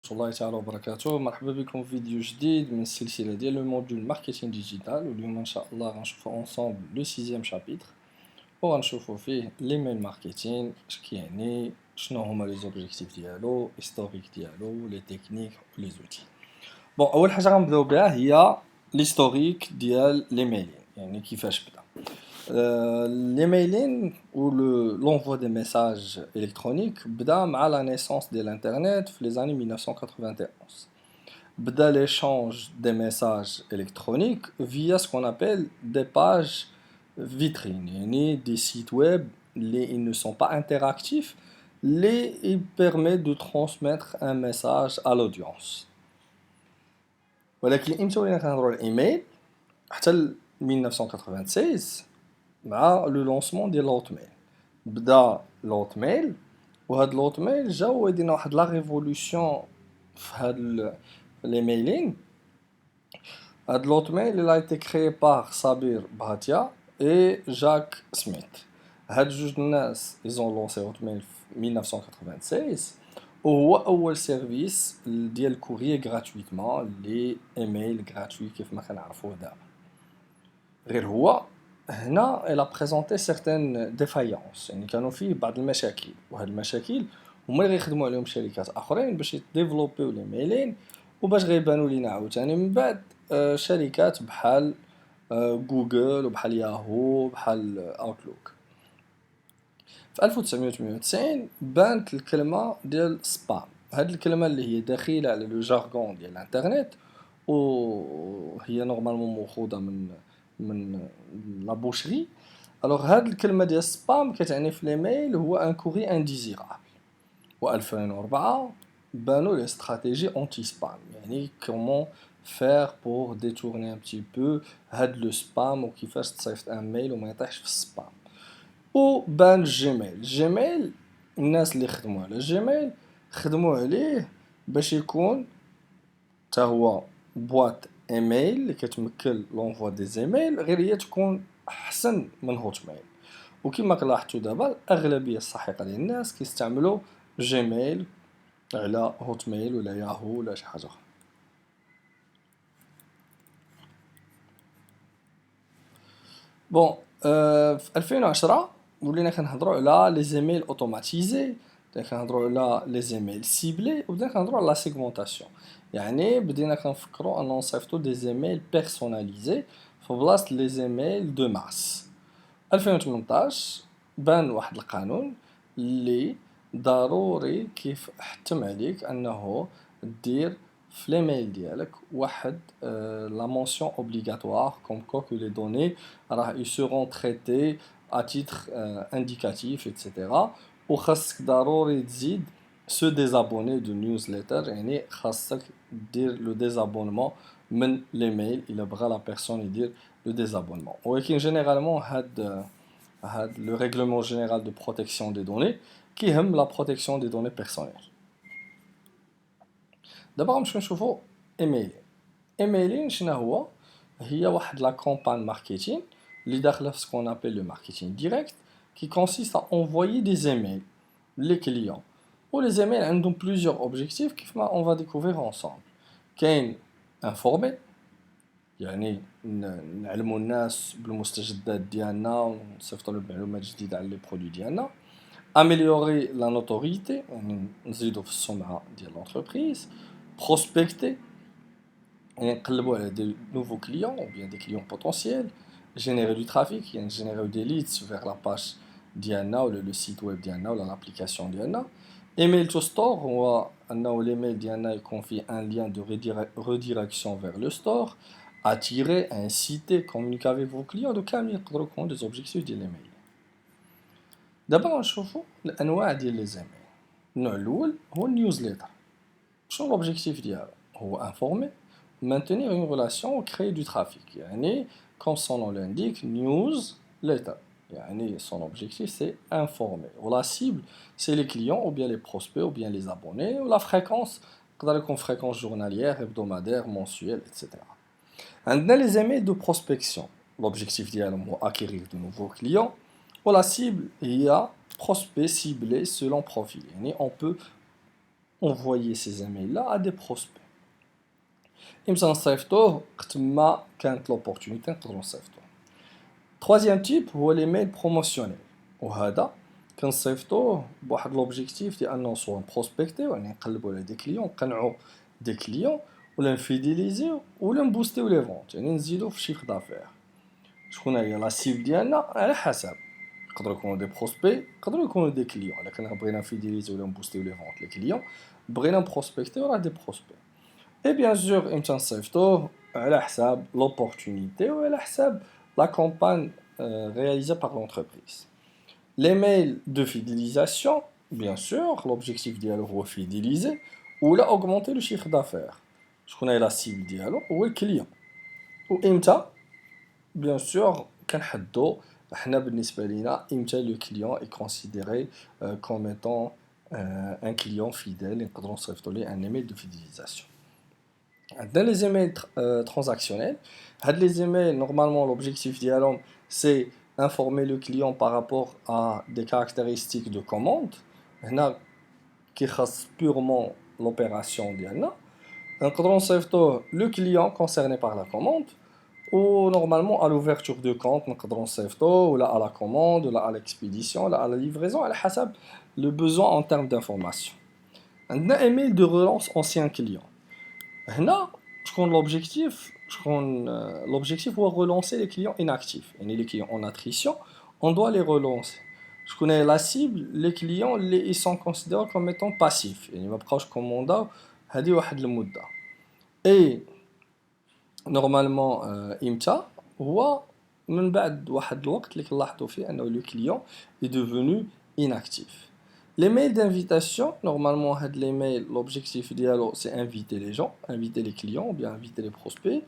ورحمة الله تعالى وبركاته. مرحبا بكم في فيديو جديد من السلسلة ديال لو موديول ماركتينغ ديجيتال، واليوم ان شاء الله غنشوفو اونصومبل لو سيزيام شابيتر وغنشوفو فيه ليميل ماركتينغ اش كيعني، شنو هما لي زوبجيكتيف ديالو، هيستوريك ديالو، لي تكنيك ولي زوتي. بون اول حاجه غنبداو بها هي ليستوريك ديال ليميلين، يعني كيفاش بدا. L'emailing ou l'envoi des messages électroniques بدا مع la naissance de l'internet في les années 1991. بدا l'échange des messages électroniques via ce qu'on appelle des pages vitrines, يعني des sites web ils ne sont pas interactifs, ils permettent de transmettre un message à l'audience. ولكن امتى ولينا كنهضروا على الايميل؟ حتى 1996 مع لو لونسمون ديال لوتميل. بدا لوتميل، وهاد لوتميل جاو يدينا واحد لا ريفولوسيون في هاد لي ميلين. هاد لوتميل il a été créé par Sabir Bhatia et Jacques Smith. هاد جوج الناس ils ont lancé Hotmail في 1996، وهو اول سيرفيس ديال الكوريي غراتويتمون، لي ايميل غراتوي كيف ما كنعرفوه دابا. غير هو هنا il a présenté certaines défaillances، يعني كانوا فيه بعض المشاكل، وهاد المشاكل هما اللي غيخدموا عليهم شركات اخرين باش يديفلوبيو لي ميلين، وباش غيبانوا لينا عاوتاني من بعد شركات بحال جوجل وبحال ياهو بحال اوتلوك. في 1998 بانت الكلمه ديال سبام. هاد الكلمه اللي هي داخله على لو جارغون ديال الانترنت، وهي نورمالمون مأخوذه من لا بوشري. الوغ هاد الكلمه ديال سبام كتعني في ليميل هو ان كوري انديزيرابل. و2004 بانوا لي استراتيجي اونتي سبام، يعني كومون faire pour détourner un petit peu هاد لو سبام، وكيفاش تصيفط ان ميل وما يطيحش في السبام. وبان جيميل. جيميل الناس اللي خدموا على جيميل خدموا عليه باش يكون حتى هو بواط ايميل اللي كتمكن لونفوا دي زيميل، غير هي تكون احسن من هوتميل. وكما لاحظتوا دابا الاغلبيه السحيقه ديال الناس كيستعملوا جيميل على هوتميل ولا ياهو ولا شي حاجه اخرى. بون في 2010 ولينا كنهضروا على لي زيميل اوتوماتيزي، كنهضروا على لي زيميل سيبلي، وبدينا كنهضروا على لا سيغمونطاسيون. يعني بدينا كنفكروا ان نصيفطوا دي زيميل بيرسوناليزي في بلاصه لي زيميل دو ماس. 2018 بان واحد القانون اللي ضروري كيف حتم عليك انه دير في ليميل ديالك واحد لا مونسيون اوبليغاتوار كوم كوا كو لي دوني راه ils seront traités à titre indicatif etc. وخاصك ضروري تزيد سو ديزابوني دو نيوزليتر، يعني خاصك دير لو ديزابونمون من ليميل الا بغى لا بيرسون يدير لو ديزابونمون. ولكن جينيرالمون هاد لو ريغلومون جينيرال دو بروتيكسيون دي دوني كيهم لا بروتيكسيون دي دوني بيرسونيل. دابا غنمشيو نشوفو ايميلين. ايميلين شنو هو؟ هي واحد لا كومبان ماركتينغ اللي داخله في سكون ابل لو ماركتينغ ديريكت، qui consiste à envoyer des emails les clients. Les emails عندهم plusieurs objectifs كيف ما on va découvrir ensemble. كاين informer، يعني نعلموا الناس بالمستجدات ديالنا ونصيفطوا لهم معلومات جديده على لي برودوي ديالنا. améliorer la notoriété، يعني نزيدوا في السمعه ديال l'entreprise. prospecter، يعني نقلبوا على دي nouveaux clients ou bien des clients potentiels. générer du trafic، يعني générer des leads vers la page ديالنا ولا le site web ديالنا ولا l'application ديالنا. email to store، هو انه الايميل ديالنا يكون فيه un lien de redirection vers le store. attirer، inciter، communiquer avec vos clients. دو كامل يقدروا يكونوا des objectifs ديال الايميل. دابا غنشوفوا الانواع ديال لي زيميل. النوع الاول هو النيوزليتر. شنو l'objectif ديالو؟ هو انفورمي، maintenir une relation ou créer du trafic. يعني comme son nom l'indique newsletter، يعني son objectif c'est informer. Ou la cible c'est les clients ou bien les prospects ou bien les abonnés. Ou la fréquence تقدر يكون fréquence journalière, hebdomadaire, mensuelle etc. عندنا les emails de prospection. L'objectif ديالهم هو acquérir de nouveaux clients. Ou la cible هي prospect ciblé selon profil. يعني on peut envoyer ces emails-là à des prospects. إمتى نصيفطوه؟ وقت ما كانت l'opportunité نقدروا نصيفطوه. Troisième type هو les mails promotionnels. وهذا كنصيفطوه بواحد l'objectif ديال أنه سوا نبروسبكتيو يعني نقلبوا على دي كليون نقنعوا دي كليون ولا نفيديليزيو ولا نبوستيو لي فونت يعني نزيدو في الشيفر دافير. شكون هي لا سيب ديالنا؟ على حسب يقدروا يكونوا دي بروسبي يقدروا يكونوا دي كليون لكن بغينا نفيديليزيو ولا نبوستيو لي فونت لي كليون بغينا نبروسبكتيو راه دي بروسبي. Et bien sûr, إمتى نصيفطوه؟ على حساب l'opportunité وعلى حساب la campagne réalisée par l'entreprise. Les mails de fidélisation, bien sûr, l'objectif ديالو هو fidéliser ou là augmenter le chiffre d'affaires. شكون هي la cible ديالو؟ هو الكليون. وإمتى؟ bien sûr كنحدو حنا بالنسبة لينا إمتى le client est considéré comme étant un client fidèle نقدروا نصيفطوا ليه un email de fidélisation. Dans les emails transactionnels, les emails, normalement, l'objectif dialogue, c'est informer le client par rapport à des caractéristiques de commande, qui chasse purement l'opération dialogue. Le client concerné par la commande, ou normalement à l'ouverture de compte, ou là à la commande, ou là à l'expédition, là à la livraison, à la hasab, le besoin en termes d'information. Un email de relance ancien client. هنا شكون l'objectif شكون l'objectif هو relancer les clients inactifs يعني les clients en attrition on doit les relancer شكون هي la cible les clients اللي ils sont considérés comme étant passifs يعني ما بقاوش كوموندا هذه واحد المده et normalement امتى هو من بعد واحد الوقت اللي كنلاحظوا فيه انه le client est devenu inactif. Les mails d'invitation, normalement, les mails, l'objectif dialogue, c'est inviter les gens, inviter les clients ou bien inviter les prospects.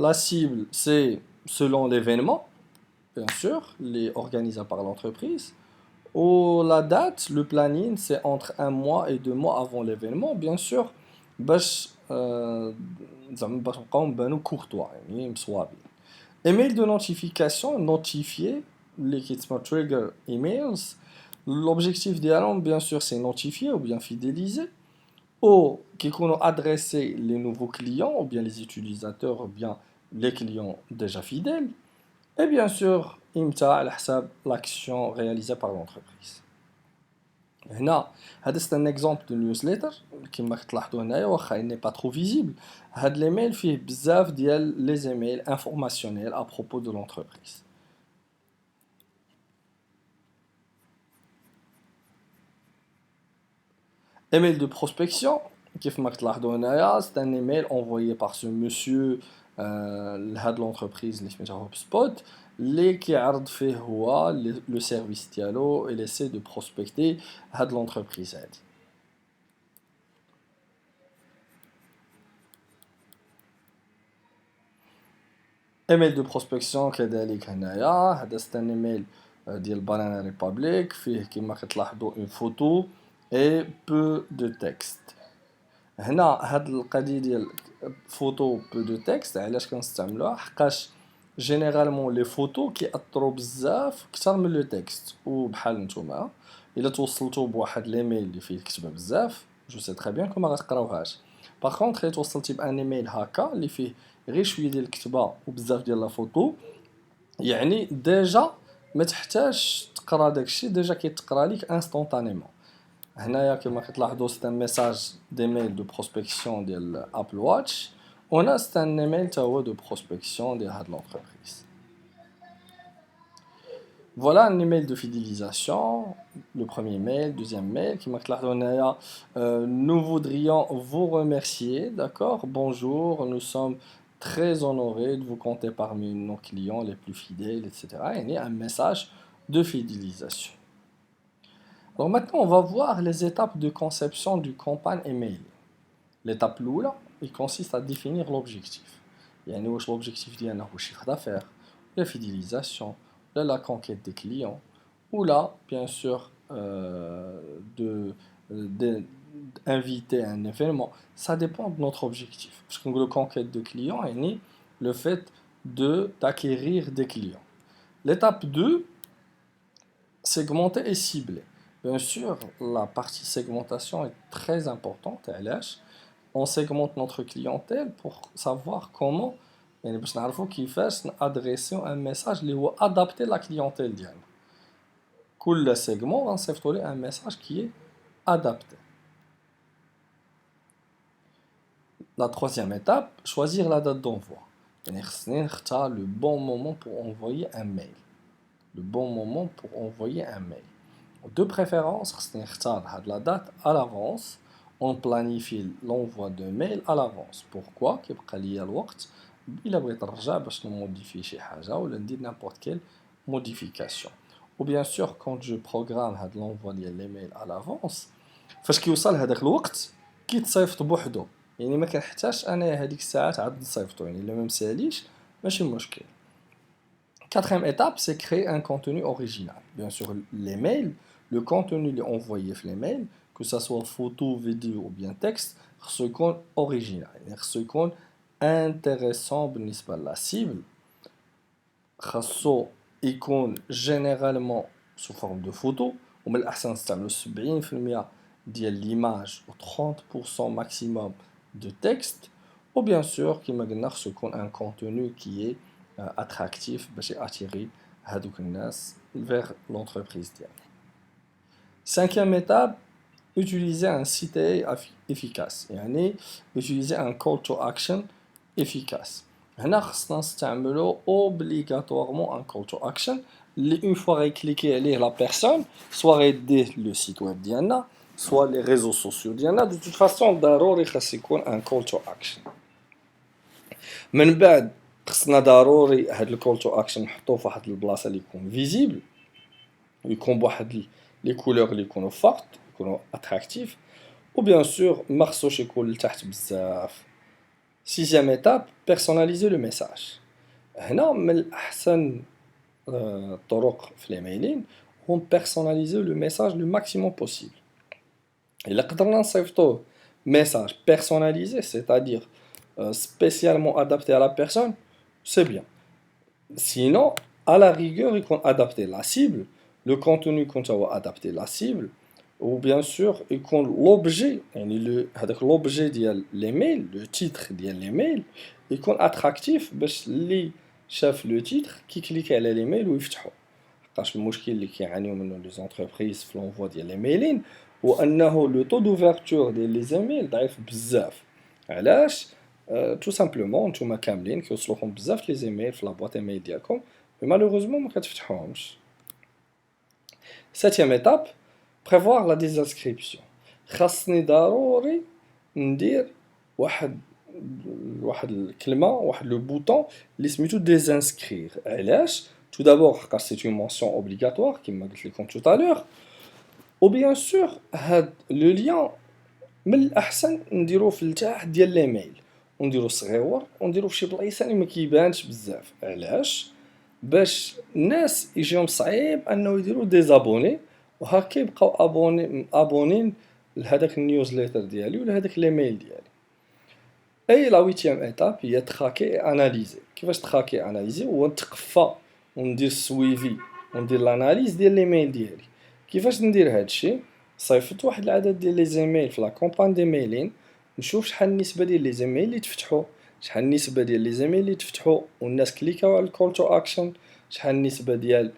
La cible, c'est selon l'événement, bien sûr, les organisés par l'entreprise. Ou la date, le planning, c'est entre un mois et 2 mois avant l'événement, bien sûr. باش نبقاو نبانو courtois يعني مصوابين. Email de notification, notifier, les كيتسمى trigger emails. L'objectif dialogue, bien sûr, c'est notifier ou bien fidéliser. Ou qui qu'on adresser les nouveaux clients ou bien les utilisateurs ou bien les clients déjà fidèles. Et bien sûr, imta على حساب l'action réalisée par l'entreprise. هنا هذا c'est un exemple de newsletter كما كتلاحظوا هنايا واخا il n'est pas trop visible. هاد l'email فيه بزاف ديال les emails informationnels à propos de l'entreprise. Email de prospection, كيف ما كتلاحظوا هنايا c'est un email envoyé par ce monsieur لهاد l'entreprise اللي سميتها HubSpot اللي كيعرض فيه هو لو سيرفيس ديالو et essaie de prospecter هاد l'entreprise هادي. ايميل دو بروسبكسيون كذلك هنايا هذا c'est un email ديال Banana Republic فيه كما كتلاحظوا une photo et peu de texte. هنا هاد القضيه ديال فوتو بو دو تكست علاش كنستعملوها حقاش جينيرالمون لي فوتو كيأثروا بزاف اكثر من لو تكست وبحال نتوما الا توصلتوا بواحد ليميل اللي فيه كتبه بزاف جو سي تري بيان كما غتقراوهاش باغ كونطخ الا توصلتي بان ايميل هكا اللي فيه غير شويه ديال الكتبه وبزاف ديال لا فوتو يعني ديجا ما تحتاج تقرا داكشي ديجا كيتقرا ليك انستونطانيمون. هنايا كما كتلاحظوا c'est un message d'email de prospection ديال Apple Watch وهنا c'est un email تا هو de prospection ديال هاد l'entreprise. Voilà un email de fidélisation, le premier mail, deuxième mail كما كتلاحظوا هنايا nous voudrions vous remercier, d'accord, bonjour, nous sommes très honorés de vous compter parmi nos clients les plus fidèles, etc. يعني un message de fidélisation. Alors maintenant, on va voir les étapes de conception du campagne email. L'étape l'oula, il consiste à définir l'objectif. يعني واش l'objectif ديالنا هو chiffre d'affaires, la fidélisation, la conquête des clients, ou là, bien sûr, d'inviter un événement. Ça dépend de notre objectif. Parce que la conquête de clients est le fait d'acquérir des clients. L'étape 2, segmenter et cibler. Bien sûr, la partie segmentation est très importante. On segmente notre clientèle pour savoir comment, يعني باش نعرفوا كيفاش نادريسيو un message اللي هو adapté à la clientèle ديالنا. كل segment غنصيفطوا ليه un message qui est adapté. La troisième étape, choisir la date d'envoi. يعني خصني نختار le bon moment pour envoyer un mail. Le bon moment pour envoyer un mail. De préférence, خصني نختار هاد la date à l'avance. On planifie l'envoi de mail à l'avance. Pourquoi كيبقى ليا الوقت إلا بغيت نرجع باش نموديفي شي حاجة ولا ندير n'importe quelle modification. Ou bien sûr, quand je programme هاد l'envoi ديال les mails à l'avance, فاش كيوصل هذاك الوقت كيتصيفط بوحدو. يعني ما كنحتاجش انا هذيك الساعات عاد نصيفطو، يعني الا ما مساليش ماشي مشكل. Quatrième étape, c'est créer un contenu original. Bien sûr, les mails, le contenu est envoyé dans les mails, que ce soit photo, vidéo ou bien texte, ce qu'on original, ce qu'on intéressant بالنسبة la cible, خاصو يكون généralement sous forme de photo, ومن الأحسن نستعملو 70% ديال l'image و 30% maximum de texte, ou bien sûr, qui m'a ce qu'on un contenu qui est attractif باش attirer هادوك الناس vers l'entreprise ديالنا. Cinquième étape, utiliser un CTA efficace, يعني utiliser un call to action efficace. هنا خصنا نستعملو obligatoirement un call to action اللي une fois غيكليكي عليه la personne soit غيديه le site web ديالنا soit les réseaux sociaux ديالنا. De toute façon ضروري خاص يكون un call to action. من بعد خصنا ضروري هاد الكول تو اكشن نحطوه فواحد البلاصه اللي يكون فيزيبل ويكون بواحد لي كولور اللي يكونوا فورت يكونوا اتراكتيف وبيان سور ما خصوش يكون لتحت بزاف. سيزيام ايتاب بيرسوناليزي لو ميساج. هنا من الاحسن الطرق في الايميلين هو بيرسوناليزي لو ميساج لو ماكسيموم بوسيبل. الا قدرنا نصيفطوه ميساج بيرسوناليزي سيتادير spécialement adapté à la personne, c'est bien. Sinon, à la rigueur, il faut adapter la cible, le contenu qu'on va adapter la cible, ou bien sûr, il faut l'objet, l'objet de l'email, le titre de l'email, il faut attractif, parce que les chefs le titre, qui cliquent à l'email ou ils font. parce que le problème اللي كيعانيو منه les entreprises في l'envoi ديال l'emailing هو أنه le taux d'ouverture des emails ضعيف بزاف. علاش؟ tout simplement نتوما كاملين كيوصلوكم بزاف لي زيميل في لابواط ايميل ديالكم مي مالوغوزمون ما كتفتحوهمش. سيتيام ايتاب prévoir la désinscription. خاصني ضروري ندير واحد الكلمه واحد لو بوطون اللي سميتو ديزانسكرير. علاش؟ tout d'abord car c'est une mention obligatoire كما قلت لكم tout à l'heure ou bien sûr هاد لو لين من الاحسن نديروه في التحت ديال الايميل ونديرو صغيور ونديرو فشي بلايص اللي ما كيبانش بزاف. علاش؟ باش الناس يجيهم صعيب انه يديروا ديزابوني وهكا يبقاو ابونين لهداك النيوزليتر ديالي ولا هداك الايميل ديالي. اي لا ويتيام ايتاب هي تراكي اناليزي. كيفاش تراكي اناليزي؟ هو نتقفى وندير سويفي وندير لاناليز ديال الايميل ديالي. كيفاش ندير هادشي؟ صيفط واحد العدد ديال لي زيميل في لا كومبان دي ميلين نشوف شحال النسبه ديال لي زيميل اللي تفتحوا، شحال النسبه ديال لي زيميل اللي تفتحوا والناس كليكاو على الكول تو اكشن، شحال النسبه ديال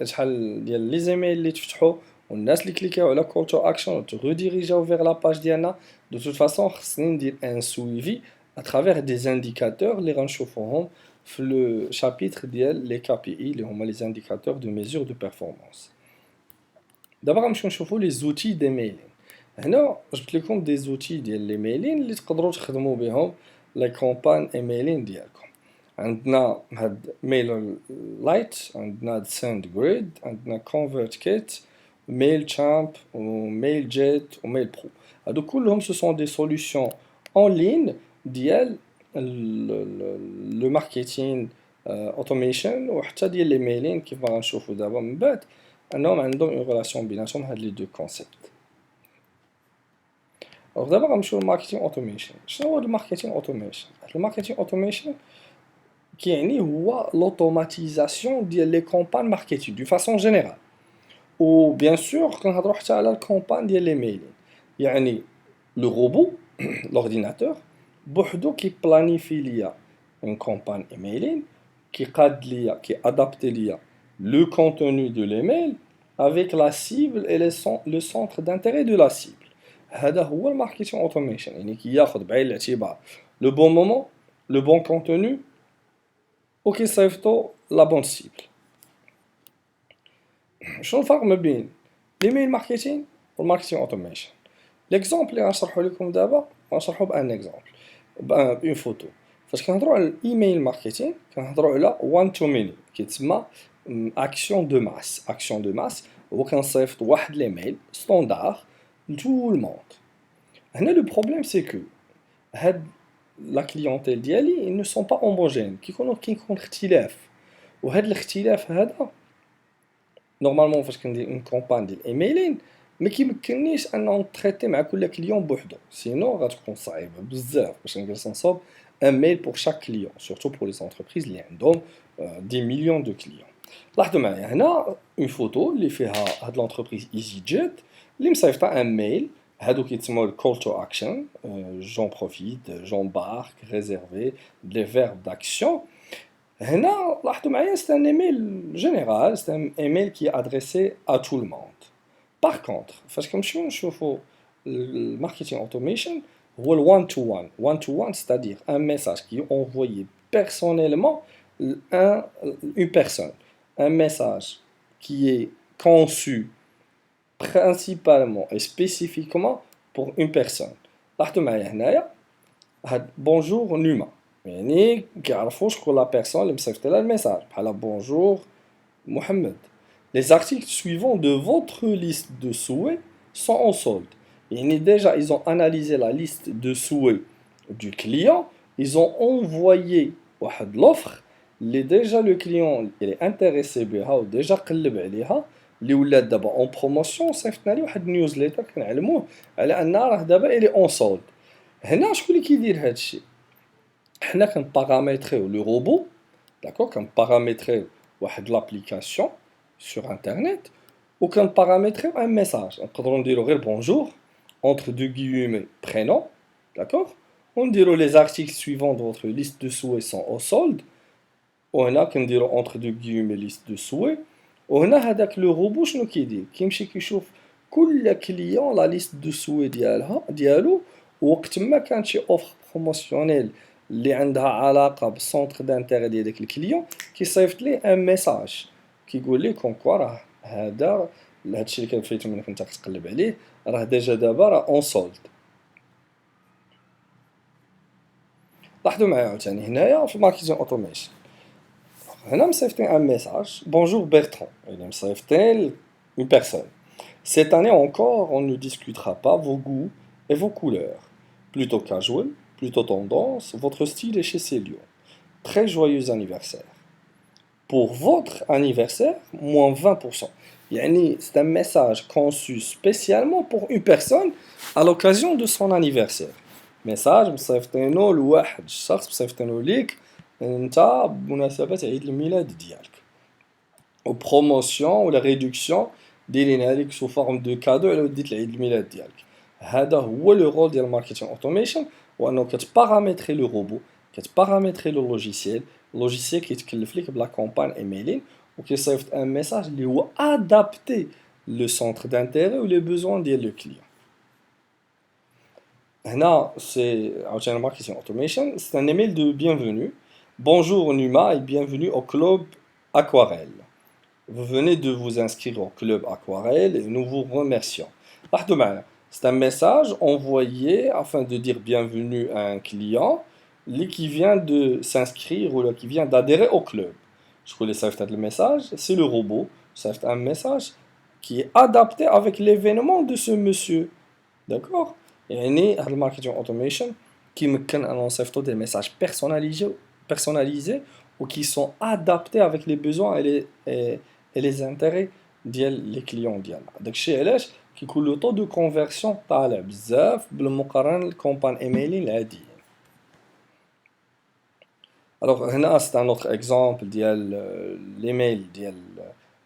شحال ديال لي زيميل اللي تفتحوا والناس اللي كليكاو على كول تو اكشن و تغوديريجاو فيغ لا باج ديالنا. دو توت فاصون خصني ندير ان سويفي اترافير دي زانديكاتور اللي غنشوفوهم في لو شابيتر ديال لي كي بي اي اللي هما لي زانديكاتور دو ميزور دو بيرفورمانس. دابا غنمشيو نشوفو لي زوتي دي ميلين. هنا جبت لكم دي زوتي ديال لي ميلين اللي تقدروا تخدموا بهم لي كومبان ايميلين ديالكم. عندنا هاد ميل لايت، عندنا هاد ساند جريد، عندنا كونفرت كيت، ميل تشامب وميل جيت وميل برو. هادو كلهم سو سون دي سوليوشن اون لين ديال لو ماركتين اوتوميشن وحتى ديال لي ميلين كيف ما غنشوفوا دابا من بعد انهم عندهم اون ريلاسيون بيناتهم هاد لي دو كونسيبت. دابا غنمشيو للماركتينغ اوتوميشن. شنو هو الماركتينغ اوتوميشن؟ الماركتينغ اوتوميشن كيعني هو لوتوماتيزاسيون ديال لي كومبان ماركتينغ دو فاصون جينيرال. وبيان سور كنهضروا حتى على الكومبان ديال لي ميلين، يعني لو روبو لورديناتور بوحدو كيبلانيفي ليا اون كومبان ايميلين، كيقاد ليا كيادابتي ليا لو كونتوني دو ليميل avec la cible et le centre d'intérêt de la cible. هذا هو الماركتينغ اوتوميشن، يعني كياخذ بعين الاعتبار لو بون مومون لو بون كونتوني وكيصيفطو لا بون سيبل. شنو الفرق ما بين ليميل ماركتينغ والماركتينغ اوتوميشن؟ ليكزومبل اللي غنشرحو لكم دابا غنشرحو بان اكزومبل بان فوتو. فاش كنهضروا على الايميل ماركتينغ كنهضروا على وان تو ميني، كيتسمى اكسيون دو ماس. اكسيون دو ماس هو كنصيفط واحد ليميل ستوندار لتو الموند. هنا لو بروبليم سي كو هاد لا كليونتيل ديالي ils ne sont pas homogènes، كيكون اختلاف، وهاد الاختلاف هذا نورمالمون فاش كندير اون كومبان ديال ايميلين ما كيمكننيش ان نتريتي مع كل كليون بوحدو، سينو غتكون صعيبه بزاف باش نجلس نصوب ان ميل بور شاك كليون، سورتو بور لي زونتربريز اللي عندهم دي مليون دو كليون. لاحظوا معايا هنا اون فوتو اللي فيها هاد لونتربريز ايزي جيت اللي مصيفطه ان ميل، هادو كيتسموا الكول تو اكشن، جون بروفيت جون بارك ريزيرفي لي فيرب داكسيون. هنا لاحظوا معايا c'est un email général, c'est un email qui est adressé à tout le monde. Par contre فاش كنمشيو نشوفوا الماركتينغ اوتوميشن هو ال one to one. One to one c'est-à-dire un message qui est envoyé personnellement à une personne. Un message qui est conçu principalement et spécifiquement pour une personne. لاحظوا معايا هنايا هاد bonjour Numa، يعني كيعرفوا شكون لا بيرسون اللي مصيفط لها الميساج، بحال بونجور محمد. Les articles suivants de votre liste de souhaits sont en solde. يعني déjà ils ont analysé la liste de souhaits du client, ils ont envoyé واحد l'offre اللي déjà le client il est intéressé بها و déjà قلب عليها، اللي ولات دابا اون بروموسيون، صيفطنا ليه واحد نيوزليتر كنعلموه على ان راه دابا الي اون سولد. هنا شكون اللي كيدير هاد الشيء؟ حنا كنباراميتريو لو روبو، داكوغ، كنباراميتريو واحد لابليكاسيون سور انترنيت و كنباراميتريو ان ميساج، نقدروا نديرو غير بونجور entre deux guillemets prénom، d'accord، ونديرو les articles suivants de votre liste de souhaits sont au solde، وهنا كنديرو entre deux guillemets liste de souhaits، وهنا هذاك لو روبو شنو كيدير؟ كيمشي كيشوف كل كليون لا ليست دو سوي ديالو، وقت ما كانت شي اوفر بروموسيونيل اللي عندها علاقه بالسونتر دانتيغي ديال داك الكليون كيصيفط ليه ان ميساج كيقول ليه كون كوا راه هادشي اللي كنفيتو منك انت كتقلب عليه راه ديجا دابا راه اون سولد. لاحظوا معايا عاوتاني هنايا في ماركتينغ اوتوميشن، هنا مصيفطين ان ميساج بونجور Bertrand، يعني مصيفطين une personne. Cette année encore, on ne discutera pas vos goûts et vos couleurs. Plutôt casual, plutôt tendance, votre style est chez Célio. Très joyeux anniversaire. Pour votre anniversaire, moins 20%. Yani, c'est un message conçu spécialement pour une personne à l'occasion de son anniversaire. Message مصيفطينو لواحد الشخص، مصيفطينو ليك انت بمناسبة عيد الميلاد ديالك، وبروموسيون ولا ريدكسيون دايرينها ليك سو فورم دو كادو على وديت العيد الميلاد ديالك. هذا هو لو رول ديال الماركتينغ اوتوميشن، هو انه كتبارامتري لو روبو، كتبارامتري لو لوجيسيال، اللوجيسيال كيتكلف ليك بلا كومبان ايميلين وكيصيفط ان ميساج اللي هو ادابتي لو سونتر دانتيري و لي بوزوان ديال لو كليون. هنا سي عاوتاني ماركتينغ اوتوميشن، سي ان ايميل دو بيانفونو. Bonjour Numa et bienvenue au club Aquarelle. Vous venez de vous inscrire au club Aquarelle et nous vous remercions. لاحظوا معنا، c'est un message envoyé afin de dire bienvenue à un client qui vient de s'inscrire ou qui vient d'adhérer au club. شكون اللي صيفط هذا الميساج؟ c'est le robot. صيفط un message qui est adapté avec l'événement de ce monsieur. D'accord؟ يعني هذا الماركتينغ اوتوميشن كيمكن ان نصيفطوا des messages personnalisés ou qui sont adaptés avec les besoins et les intérêts ديال les clients ديالنا. داكشي علاش كيكون لو طو دو كونفيرسيون طالع بزاف بالمقارنه للكومبان ايميلين العاديين. الوغ هنا سي ان اوتر اكزومبل ديال ليميل ديال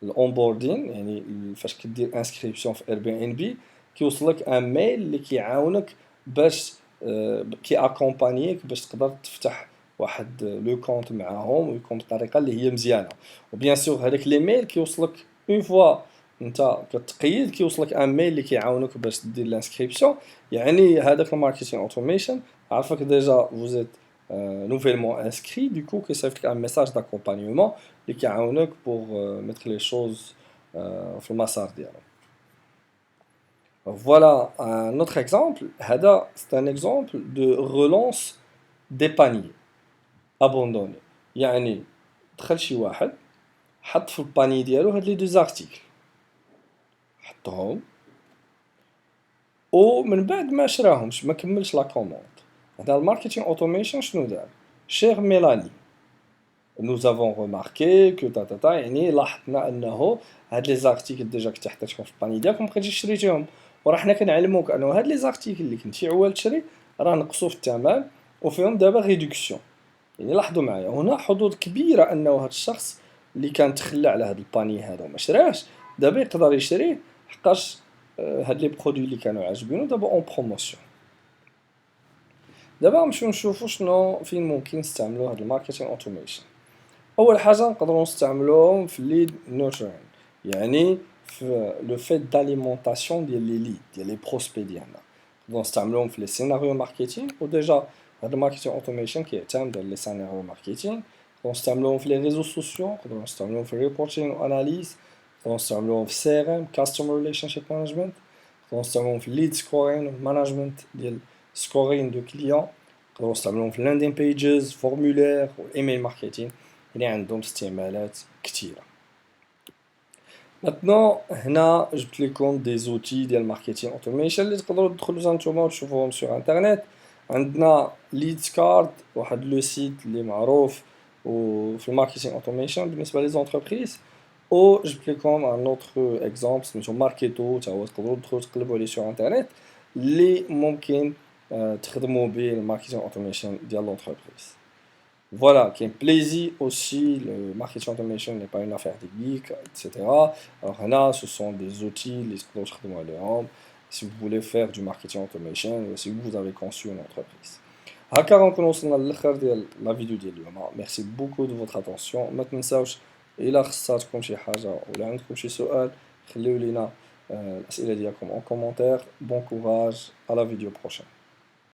الاونبوردين، يعني فاش كدير انسكريبسيون في اير بي ان بي كيوصلك ان ميل اللي كيعاونك باش كي اكومبانيك باش تقدر تفتح واحد لو كونت معاهم ويكون بطريقه اللي هي مزيانه. وبيان سور هذاك لي ميل كيوصلك اون فوا انت كتقيد، كيوصلك ان ميل اللي كيعاونك باش دير لانسكريبسيون. يعني هذاك الماركتينغ اوتوميشن عارفك ديجا فوزيت nouvellement inscrit, du coup, que ça fait un message d'accompagnement et qui a un pour mettre les choses في المسار ديالهم. Voilà un autre exemple. هذا c'est un exemple de relance des paniers abandonnés. يعني دخل شي واحد حط في الباني ديالو هاد لي دوز ارتيكل، حطهم ومن بعد ما شراهمش، ما كملش لا كوموند. هذا الماركتينغ اوتوميشن شنو دار؟ شير ميلاني، nous avons remarqué que يعني لاحظنا انه هاد لي زارتيكل ديجا كنتي حطيتهم في الباني ديالك وما بقيتيش شريتيهم، وراه حنا كنعلموك انه هاد لي زارتيكل اللي كنتي عوال تشري راه نقصوا في الثمن وفيهم دابا ريدكسيون. يعني لاحظوا معايا هنا حظوظ كبيره انه هاد الشخص اللي كان تخلى على هاد الباني هذا وما شراهش دابا يقدر يشريه، حقاش هاد لي برودوي اللي كانوا عاجبينو دابا اون بروموسيون. دابا نمشيو نشوفو شنو فين ممكن نستعملو هاد الماركتينغ اوتوميشن. اول حاجه نقدروا نستعملوهم في الليد نورتورين، يعني في لو فيت داليمونطاسيون ديال لي ليد ديال لي بروسبي ديالنا. نقدروا نستعملوهم في لي سيناريو ماركتينغ، وديجا هاد الماركتينغ اوتوميشن كيعتمد على لي سيناريو ماركتينغ. نقدروا نستعملوهم في لي ريزو سوسيو، نقدروا نستعملوهم في الريبورتينغ واناليز، نقدروا نستعملوهم في سي ار ام كاستمر ريليشن شيب مانجمنت، نقدروا نستعملوهم في الليد سكورين مانجمنت ديال سكورين دو كليون، نقدروا نستعملوهم في اللاندين بيجز فورمولير والايميل ماركتينغ اللي عندهم استعمالات كثيره. ماتنون هنا جبت لكم دي زوتي ديال ماركتينغ اوتوميشن اللي تقدروا تدخلوا نتوما وتشوفوهم سور انترنت. عندنا ليدز كارد، واحد لو سيت اللي معروف وفي الماركتينغ اوتوميشن بالنسبه لي زونتربريز. او جبت لكم ان اوتر اكزامبل سميتو ماركيتو، تا هو تقدروا تدخلوا تقلبوا عليه سور انترنت اللي ممكن تخدموا به الماركتينغ اوتوميشن ديال لونتربريز. Voilà, qui est plaisir aussi, le marketing automation n'est pas une affaire de geek, etc. Alors là, ce sont des outils, les si vous voulez faire du marketing automation, ou si vous avez conçu une entreprise. هكا غنكونو وصلنا للآخر ديال لا فيديو ديال اليوم. ميرسي بوكو دو فوتر اتونسيون. ما تنساوش الا خصاتكم شي حاجه ولا عندكم شي سؤال خليو لينا الاسئله ديالكم en commentaire. Bon courage, à la vidéo prochaine.